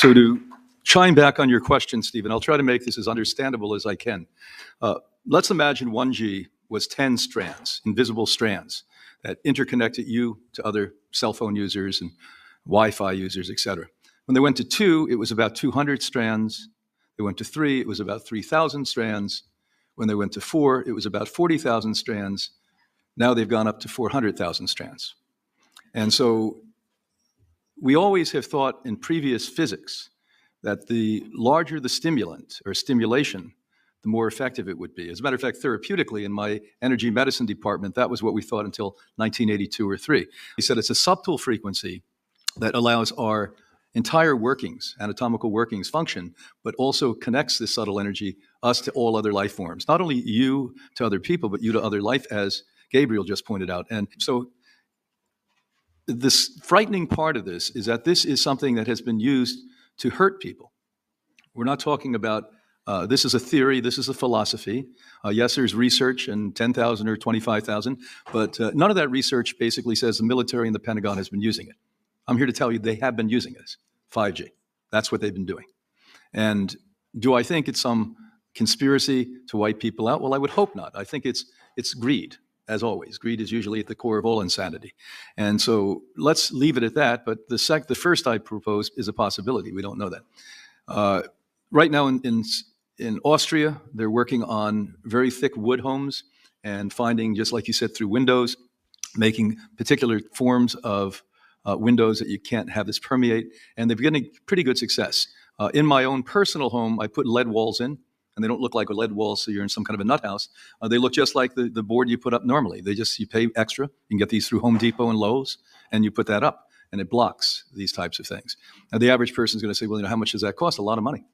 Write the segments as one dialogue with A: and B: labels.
A: So to chime back on your question, Stephen, I'll try to make this as understandable as I can. Let's imagine 1G was 10 strands, invisible strands, that interconnected you to other cell phone users and Wi-Fi users, et cetera. When they went to 2, it was about 200 strands. They went to 3, it was about 3,000 strands. When they went to 4, it was about 40,000 strands. Now they've gone up to 400,000 strands. And so we always have thought in previous physics that the larger the stimulant or stimulation, the more effective it would be. As a matter of fact, therapeutically, in my energy medicine department, that was what we thought until 1982 or 3. We said it's a subtle frequency that allows our entire workings, anatomical workings function, but also connects this subtle energy, us to all other life forms. Not only you to other people, but you to other life, as Gabriel just pointed out. And so this frightening part of this is that this is something that has been used to hurt people. We're not talking about, this is a theory, this is a philosophy. Yes, there's research and 10,000 or 25,000, but none of that research basically says the military and the Pentagon has been using it. I'm here to tell you they have been using it, 5G. That's what they've been doing. And do I think it's some conspiracy to wipe people out? Well, I would hope not. I think it's greed, as always. Greed is usually at the core of all insanity. And so let's leave it at that. But the first I proposed is a possibility. We don't know that. Right now in Austria, they're working on very thick wood homes and finding, just like you said, through windows, making particular forms of windows that you can't have this permeate, and they're getting pretty good success. In my own personal home, I put lead walls in, and they don't look like a lead wall, so you're in some kind of a nut house. They look just like the board you put up normally. You pay extra. You can get these through Home Depot and Lowe's, and you put that up, and it blocks these types of things. Now, the average person is going to say, well, how much does that cost? A lot of money.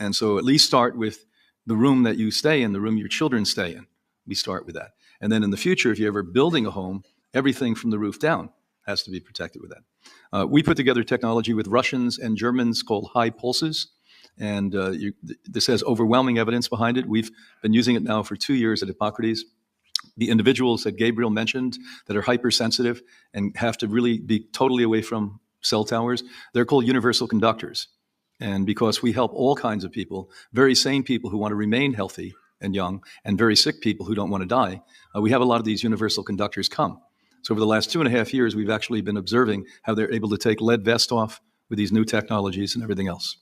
A: And so at least start with the room that you stay in, the room your children stay in. We start with that. And then in the future, if you're ever building a home, everything from the roof down has to be protected with that. We put together technology with Russians and Germans called high pulses, and this has overwhelming evidence behind it. We've been using it now for 2 years at Hippocrates. The individuals that Gabriel mentioned that are hypersensitive and have to really be totally away from cell towers, they're called universal conductors. And because we help all kinds of people, very sane people who want to remain healthy and young, and very sick people who don't want to die, we have a lot of these universal conductors come. So over the last 2.5 years, we've actually been observing how they're able to take lead vest off with these new technologies and everything else.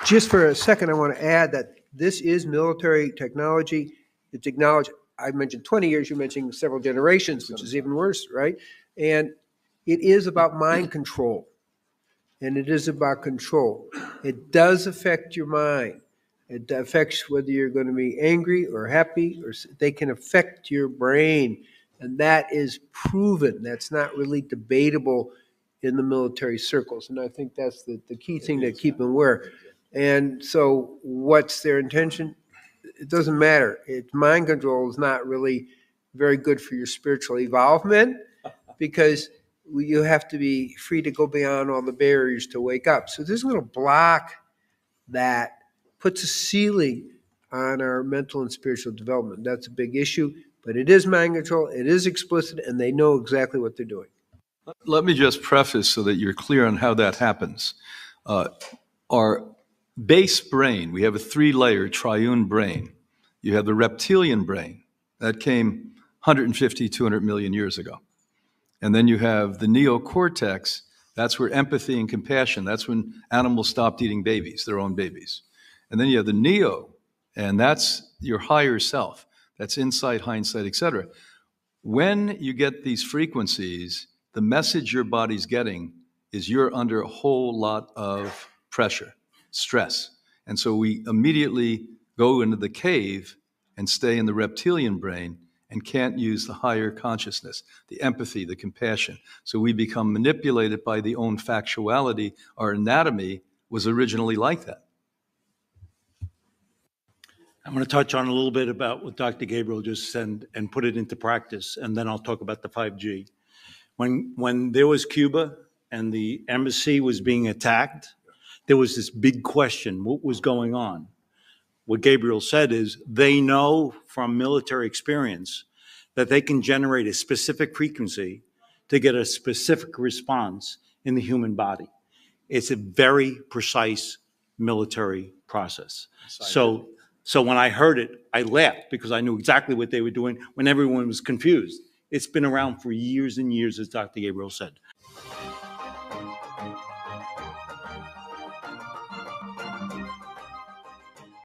B: Just for a second, I want to add that this is military technology. It's acknowledged. I mentioned 20 years, you mentioned several generations, which is even worse, right? And it is about mind control. And it is about control. It does affect your mind. It affects whether you're going to be angry or happy, or they can affect your brain. And that is proven. That's not really debatable in the military circles. And I think that's the key thing to keep them aware. And so what's their intention? It doesn't matter. Mind control is not really very good for your spiritual evolvement, because you have to be free to go beyond all the barriers to wake up. So this is going to block that, puts a ceiling on our mental and spiritual development. That's a big issue, but it is mind control, it is explicit, and they know exactly what they're doing.
A: Let me just preface so that you're clear on how that happens. Our base brain, we have a 3-layer triune brain. You have the reptilian brain. That came 150, 200 million years ago. And then you have the neocortex. That's where empathy and compassion, that's when animals stopped eating babies, their own babies. And then you have the neo, and that's your higher self. That's insight, hindsight, etc. When you get these frequencies, the message your body's getting is you're under a whole lot of pressure, stress. And so we immediately go into the cave and stay in the reptilian brain and can't use the higher consciousness, the empathy, the compassion. So we become manipulated by the own factuality. Our anatomy was originally like that.
C: I'm going to touch on a little bit about what Dr. Gabriel just said and put it into practice, and then I'll talk about the 5G. When there was Cuba and the embassy was being attacked, there was this big question, what was going on? What Gabriel said is they know from military experience that they can generate a specific frequency to get a specific response in the human body. It's a very precise military process. So when I heard it, I laughed because I knew exactly what they were doing when everyone was confused. It's been around for years and years, as Dr. Gabriel said.